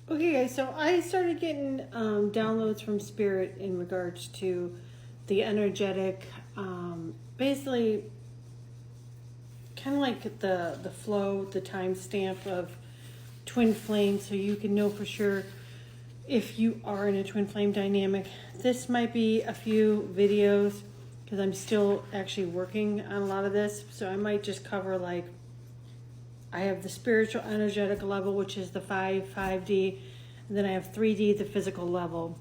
Okay, guys, so I started getting downloads from Spirit in regards to the energetic, basically kind of like the flow, the timestamp of twin flame, so you can know for sure if you are in a twin flame dynamic. This might be a few videos because I'm still actually working on a lot of this, so I might just cover like I have the spiritual energetic level, which is the 5D, and then I have 3D, the physical level,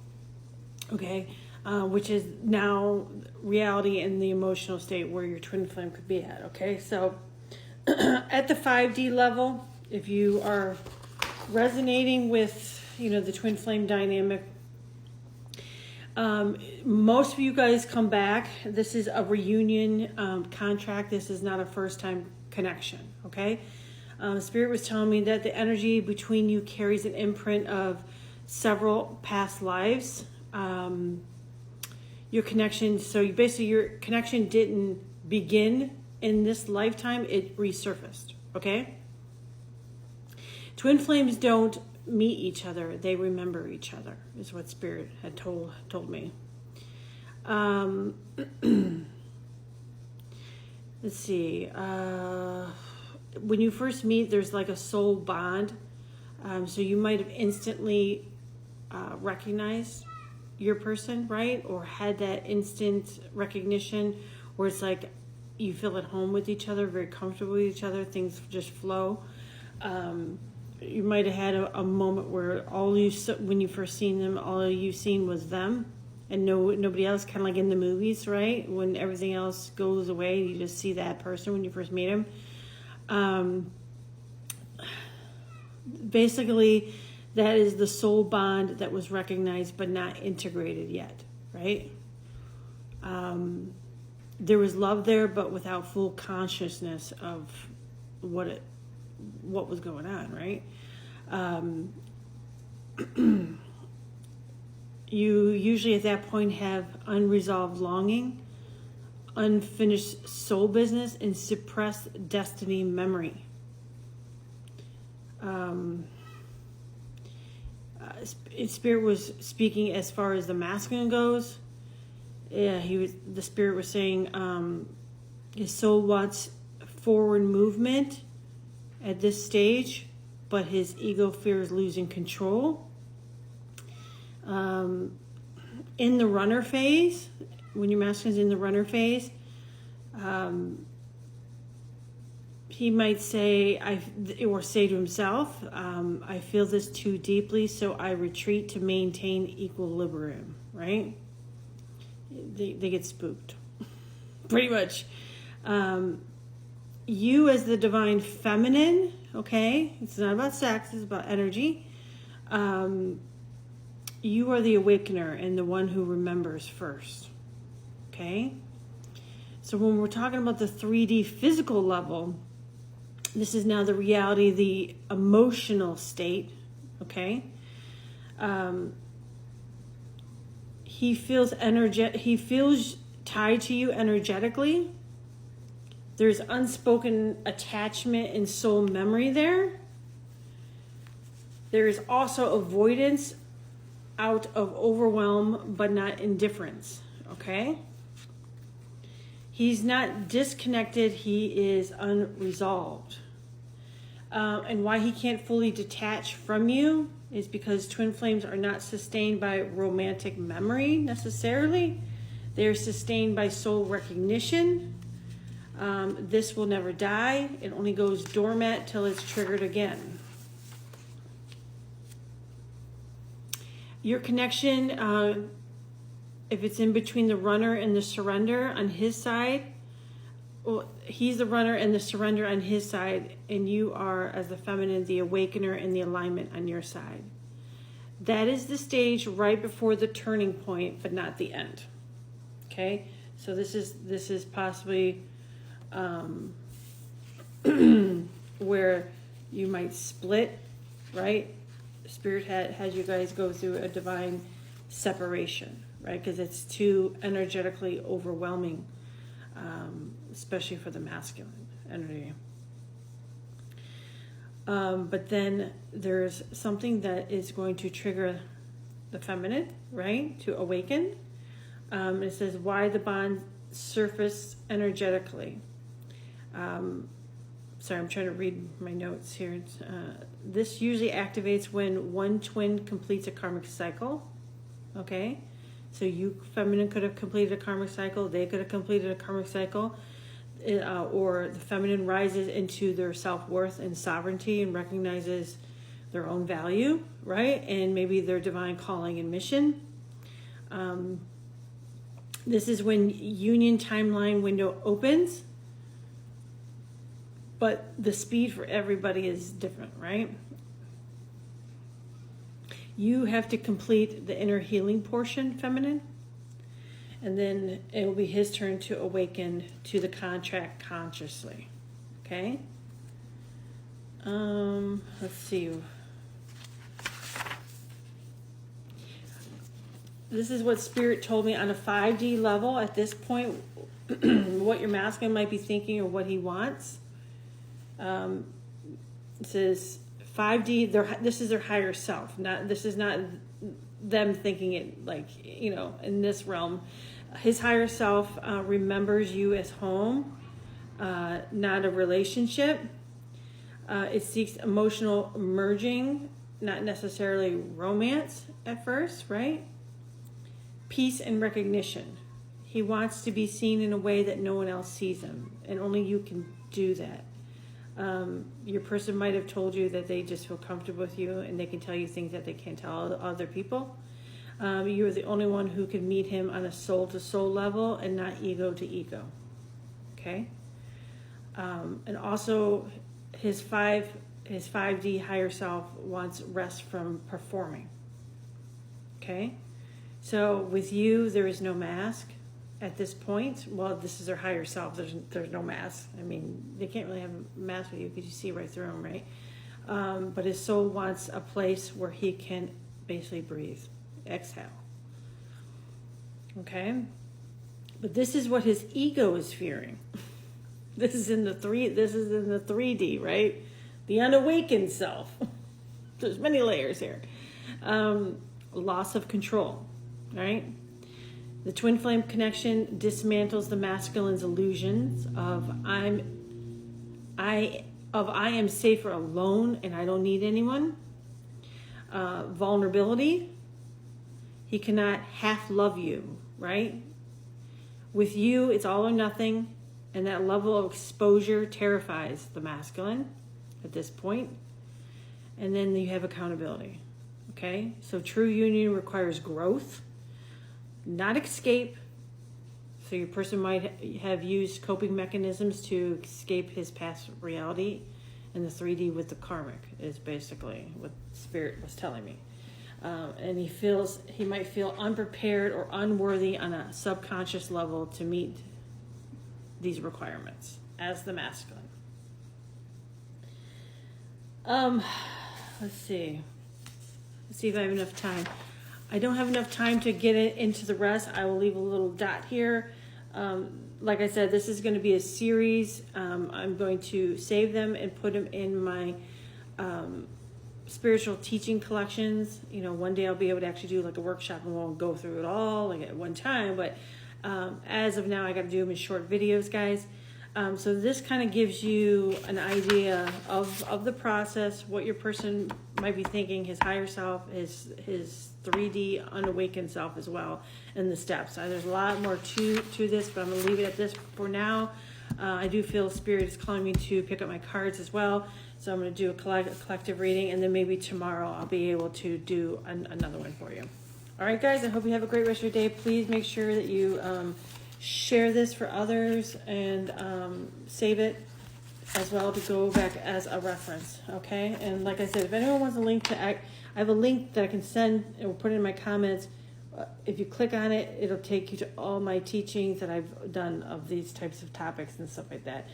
okay, which is now reality in the emotional state where your twin flame could be at, okay? So at the 5D level, if you are resonating with, the twin flame dynamic, most of you guys come back. This is a reunion contract. This is not a first time connection, okay? Spirit was telling me that the energy between you carries an imprint of several past lives. Your connection, your connection didn't begin in this lifetime, it resurfaced, okay? Twin flames don't meet each other, they remember each other, is what Spirit had told me. Let's see. When you first meet, there's like a soul bond. So you might have instantly recognized your person, right? Or had that instant recognition where it's like you feel at home with each other, very comfortable with each other, things just flow. You might have had a moment where when you first seen them, all you seen was them and nobody else, kind of like in the movies, right? When everything else goes away, you just see that person when you first meet him. Basically, that is the soul bond that was recognized but not integrated yet, right? There was love there, but without full consciousness of what was going on, right? You usually at that point have unresolved longing, unfinished soul business, and suppressed destiny memory. Spirit was speaking as far as the masculine goes. Yeah, the Spirit was saying his soul wants forward movement at this stage, but his ego fears losing control. In the runner phase, when your masculine's in the runner phase, he might say, or say to himself, I feel this too deeply, so I retreat to maintain equilibrium, right? They get spooked, pretty much. You as the divine feminine, okay? It's not about sex, it's about energy. You are the awakener and the one who remembers first, okay? So when we're talking about the 3D physical level, this is now the reality, the emotional state, okay? He feels tied to you energetically. There's unspoken attachment and soul memory there. There is also avoidance out of overwhelm, but not indifference, okay? He's not disconnected, he is unresolved. And why he can't fully detach from you is because twin flames are not sustained by romantic memory necessarily. They're sustained by soul recognition. This will never die. It only goes dormant till it's triggered again. Your connection, if it's in between the runner and the surrender on his side, well, he's the runner and the surrender on his side, and you are, as the feminine, the awakener and the alignment on your side. That is the stage right before the turning point, but not the end. Okay, so this is possibly where you might split, right? Spirit has you guys go through a divine separation, right? Because it's too energetically overwhelming, especially for the masculine energy. But then there's something that is going to trigger the feminine, right, to awaken. It says why the bond surface energetically. Sorry, I'm trying to read my notes here. This usually activates when one twin completes a karmic cycle. Okay, so you feminine could have completed a karmic cycle. They could have completed a karmic cycle. Or the feminine rises into their self-worth and sovereignty and recognizes their own value, right? And maybe their divine calling and mission. This is when union timeline window opens, but the speed for everybody is different, right? You have to complete the inner healing portion, feminine. And then it will be his turn to awaken to the contract consciously. Okay? Let's see. This is what Spirit told me on a 5D level at this point, what your masculine might be thinking or what he wants. It says 5D, this is their higher self. This is not them thinking it like, in this realm. His higher self remembers you as home, not a relationship. It seeks emotional merging, not necessarily romance at first, right? Peace and recognition. He wants to be seen in a way that no one else sees him, and only you can do that. Your person might have told you that they just feel comfortable with you and they can tell you things that they can't tell other people. You're the only one who can meet him on a soul-to-soul level and not ego to ego. Okay? And also, his 5D higher self wants rest from performing. Okay? So with you, there is no mask at this point. Well, this is their higher self. There's no mask. I mean, they can't really have a mask with you because you see right through them, right? But his soul wants a place where he can basically breathe. Exhale. Okay? But this is what his ego is fearing. This is in the 3D, right? The unawakened self. There's many layers here. Loss of control, right? The twin flame connection dismantles the masculine's illusions of I am safer alone and I don't need anyone. Vulnerability. He cannot half love you, right? With you, it's all or nothing, and that level of exposure terrifies the masculine at this point. And then you have accountability, okay? So true union requires growth, not escape. So your person might have used coping mechanisms to escape his past reality, and the 3D with the karmic is basically what Spirit was telling me. And he might feel unprepared or unworthy on a subconscious level to meet these requirements as the masculine. Let's see if I have enough time. I don't have enough time to get it into the rest. I will leave a little dot here. Like I said, this is going to be a series. I'm going to save them and put them in my spiritual teaching collections. One day I'll be able to actually do like a workshop and we'll go through it all like at one time. But as of now, I got to do them in short videos, guys. So this kind of gives you an idea of the process, what your person might be thinking, his higher self, his 3D unawakened self as well, and the steps. There's a lot more to this, but I'm going to leave it at this for now. I do feel Spirit is calling me to pick up my cards as well. So I'm going to do a collective reading, and then maybe tomorrow I'll be able to do another one for you. All right, guys, I hope you have a great rest of your day. Please make sure that you share this for others and save it as well to go back as a reference, okay? And like I said, if anyone wants a link to I have a link that I can send and we'll put it in my comments. If you click on it, it'll take you to all my teachings that I've done of these types of topics and stuff like that,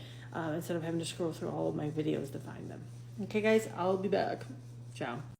instead of having to scroll through all of my videos to find them. Okay, guys, I'll be back. Ciao.